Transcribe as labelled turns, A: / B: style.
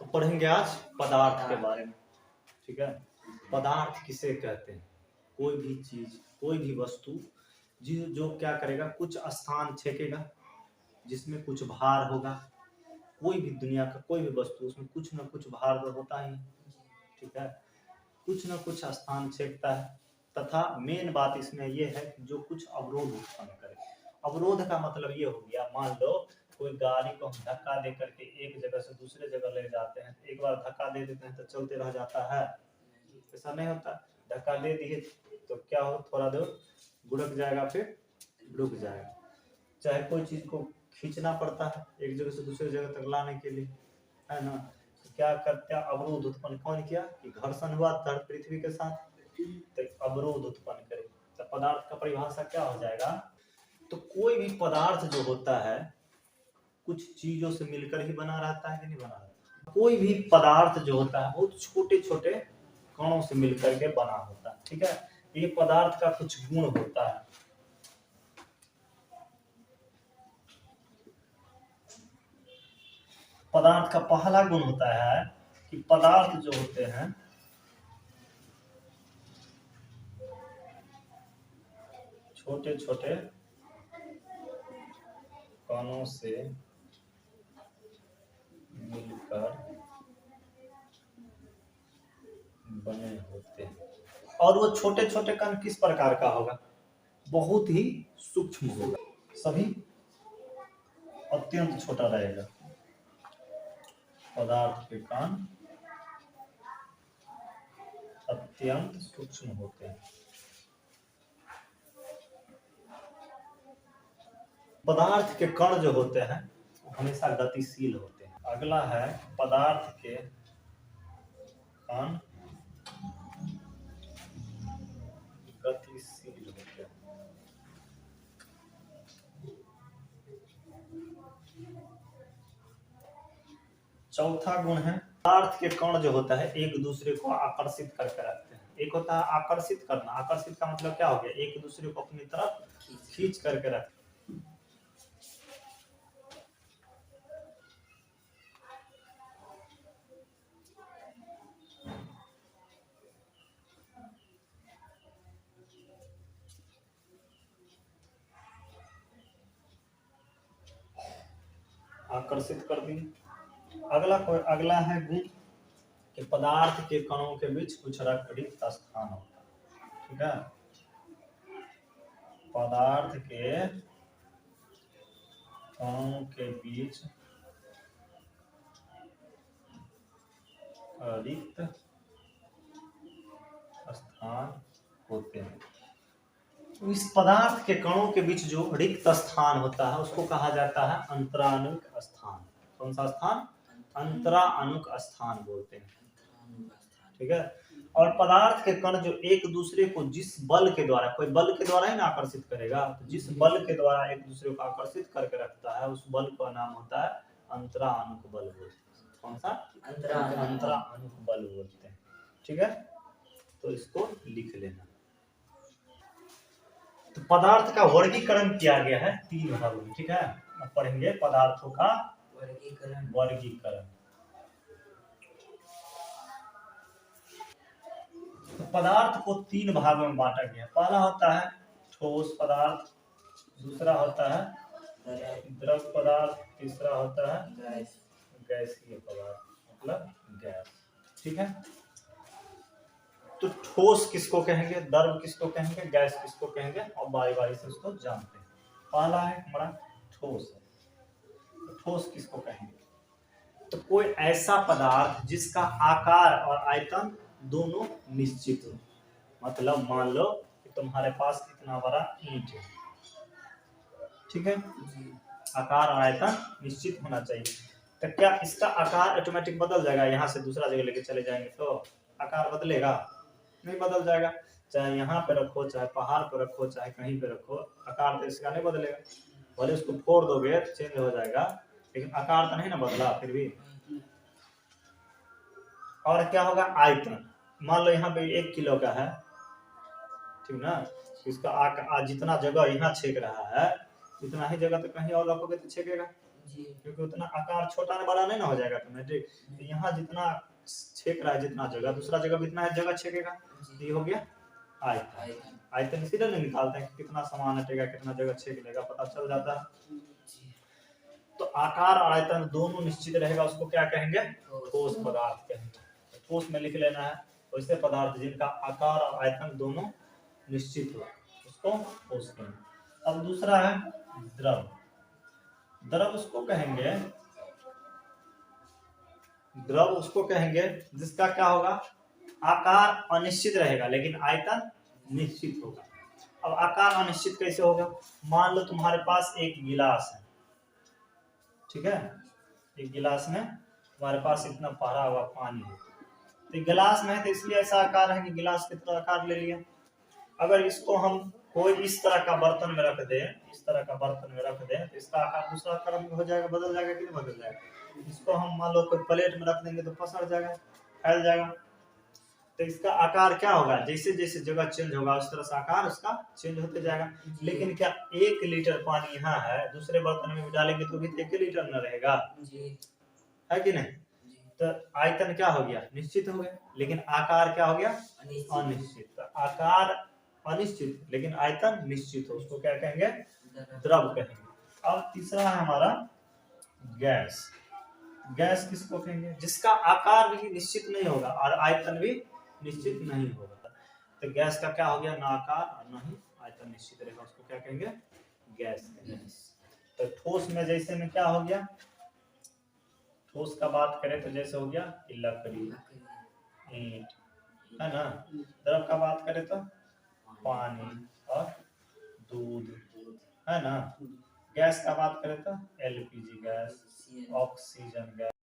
A: पढ़ेंगे आज पदार्थ के बारे में। ठीक है, पदार्थ किसे कहते हैं? कोई भी चीज, कोई भी वस्तु जो क्या करेगा, कुछ स्थान छेकेगा, जिसमें कुछ भार होगा। कोई भी दुनिया का कोई भी वस्तु, उसमें कुछ ना कुछ भार तो होता ही। ठीक है, कुछ ना कुछ स्थान छेकता है। तथा मेन बात इसमें यह है कि जो कुछ अवरोध उत्पन्न करे। अवरोध का मतलब ये हो गया, मान लो कोई गाड़ी को हम धक्का दे करके एक जगह से दूसरे जगह ले जाते हैं, एक बार धक्का दे देते हैं तो चलते रह जाता है, ऐसा नहीं होता। धक्का दे दिए तो क्या हो, थोड़ा देर गुड़क जाएगा, फिर रुक जाएगा। चाहे कोई चीज को खींचना पड़ता है एक जगह से दूसरी जगह तक लाने के लिए, है ना। तो क्या करते हैं, अवरोध उत्पन्न कौन किया कि घर्षण हुआ पृथ्वी के साथ, तो अवरोध उत्पन्न करे। तो पदार्थ का परिभाषा क्या हो जाएगा, तो कोई भी पदार्थ जो होता है कुछ चीजों से मिलकर ही बना रहता है कि नहीं बना रहता। कोई भी पदार्थ जो होता है बहुत छोटे छोटे कणों से मिलकर के बना होता है। ठीक है, ये पदार्थ का कुछ गुण होता है। पदार्थ का पहला गुण होता है कि पदार्थ जो होते हैं छोटे छोटे कणों से मिलकर बने होते हैं। और वो छोटे छोटे कण किस प्रकार का होगा, बहुत ही सूक्ष्म होगा, सभी अत्यंत छोटा रहेगा। पदार्थ के कण अत्यंत सूक्ष्म होते हैं। पदार्थ के कण जो होते हैं हमेशा गतिशील होते हैं। अगला है पदार्थ के कण गतिशील होते हैं। चौथा गुण है पदार्थ के कण जो होता है एक दूसरे को आकर्षित करके रखते हैं। एक होता है आकर्षित करना, आकर्षित का मतलब क्या हो गया, एक दूसरे को अपनी तरफ खींच करके रखते हैं। आकर्षित कर दी। अगला है गुण कि पदार्थ के कणों के बीच कुछ रिक्त स्थान होता है। ठीक है, पदार्थ के कणों के बीच रिक्त स्थान होते हैं। तो इस पदार्थ के कणों के बीच जो रिक्त स्थान होता है उसको कहा जाता है अंतराणुक स्थान। कौन सा स्थान, अंतराणुक स्थान बोलते हैं। ठीक है, और पदार्थ के कण जो एक दूसरे को जिस बल के द्वारा, कोई बल के द्वारा ही ना आकर्षित करेगा, तो जिस बल के द्वारा एक दूसरे को आकर्षित करके रखता है उस बल का नाम होता है अंतराणुक बल बोलते हैं। कौन सा, अंतराणुक बल बोलते हैं। ठीक है, तो इसको लिख लेना। तो पदार्थ का वर्गीकरण किया गया है 3 भागों में। ठीक है, अब पढ़ेंगे पदार्थों का वर्गीकरण। तो पदार्थ को 3 भागों में बांटा गया। पहला होता है ठोस पदार्थ, दूसरा होता है द्रव पदार्थ, तीसरा होता है गैसीय पदार्थ, मतलब गैस। ठीक है, तो ठोस किसको कहेंगे, द्रव किसको कहेंगे, गैस किसको कहेंगे, और बारी बारी से उसको जानते हैं। पहला है हमारा ठोस। तो ठोस किसको कहेंगे, तो कोई ऐसा पदार्थ जिसका आकार और आयतन दोनों निश्चित हो। मतलब मान लो कि तुम्हारे पास इतना बड़ा ईंट है, ठीक है, आकार और आयतन निश्चित होना चाहिए। तो क्या इसका आकार ऑटोमेटिक बदल जाएगा, यहाँ से दूसरा जगह लेके चले जाएंगे तो आकार बदलेगा, नहीं बदल जाएगा। चाहे यहाँ पे रखो, चाहे पहाड़ पे रखो, चाहे कहीं पे रखो, आकार तो इसका नहीं बदलेगा। भले उसको फोड़ दोगे चेंज हो जाएगा, लेकिन आकार तो नहीं ना बदला फिर भी। और क्या होगा, आयतन। मान लो यहाँ पे 1 किलो का है, ठीक ना, इसका जितना जगह यहाँ छेक रहा है उतना ही जगह तो कहीं और रखोगे तो छेकेगा, क्योंकि उतना आकार छोटा ना बड़ा नहीं ना हो जाएगा ऑटोमेटिक। तो यहाँ जितना छेक रहा है जितना जगह, दूसरा जगह भी इतना जगह छेकेगा। ये हो गया आयतन। आयतन इसीलिए नहीं निकालते हैं कि कितना सामान हटेगा, कितना जगह छेक लेगा, पता चल जाता है। तो आकार और आयतन दोनों निश्चित रहेगा, उसको क्या कहेंगे? ठोस पदार्थ कहेंगे। ठोस में लिख लेना है। वैसे पदार्थ जिनका आकार और आयतन दोनों निश्चित हो उसको ठोस कहेंगे। अब दूसरा है द्रव। द्रव उसको कहेंगे, द्रव उसको कहेंगे जिसका क्या होगा? आकार अनिश्चित रहेगा लेकिन आयतन निश्चित होगा। अब आकार अनिश्चित कैसे होगा? मान लो तुम्हारे पास एक गिलास है, ठीक है, एक गिलास में तुम्हारे पास इतना भरा हुआ पानी है। तो गिलास में है तो इसलिए ऐसा आकार है कि गिलास की तरह आकार ले लिया। अगर इसको हम कोई इस तरह का बर्तन में रख दे, इस तरह का बर्तन में रख दे तो इसका आकार दूसरा आकार में हो जाएगा, बदल जाएगा कि नहीं बदल जाएगा? इसको हम मान लो कोई प्लेट में रख देंगे तो पसर जाएगा, फैल जाएगा। तो इसका आकार क्या होगा? जैसे जैसे जगह चेंज होगा उस तरह से आकार उसका चेंज होते जाएगा। लेकिन क्या 1 लीटर पानी यहाँ है, दूसरे बर्तन में भी डालेंगे तो भी 1 लीटर न रहेगा, है कि नहीं? तो आयतन क्या हो गया? निश्चित हो गया, लेकिन आकार क्या हो गया? अनिश्चित। तो आकार अनिश्चित लेकिन आयतन निश्चित हो, उसको क्या कहेंगे? द्रव कहेंगे। अब तीसरा है हमारा गैस। गैस किसको कहेंगे? जिसका आकार भी निश्चित नहीं होगा और आयतन भी निश्चित नहीं होगा। तो गैस का क्या हो गया? ना आकार और ना ही आयतन निश्चित रहेगा, उसको क्या कहेंगे? गैस कहेंगे। तो ठोस में जैसे में क्या हो गया? ठोस का बात करें तो जैसे हो गया लकड़ी, ईंट, है ना। द्रव का बात करें तो पानी और दूध, है ना। गैस का बात करें तो LPG गैस, ऑक्सीजन गैस।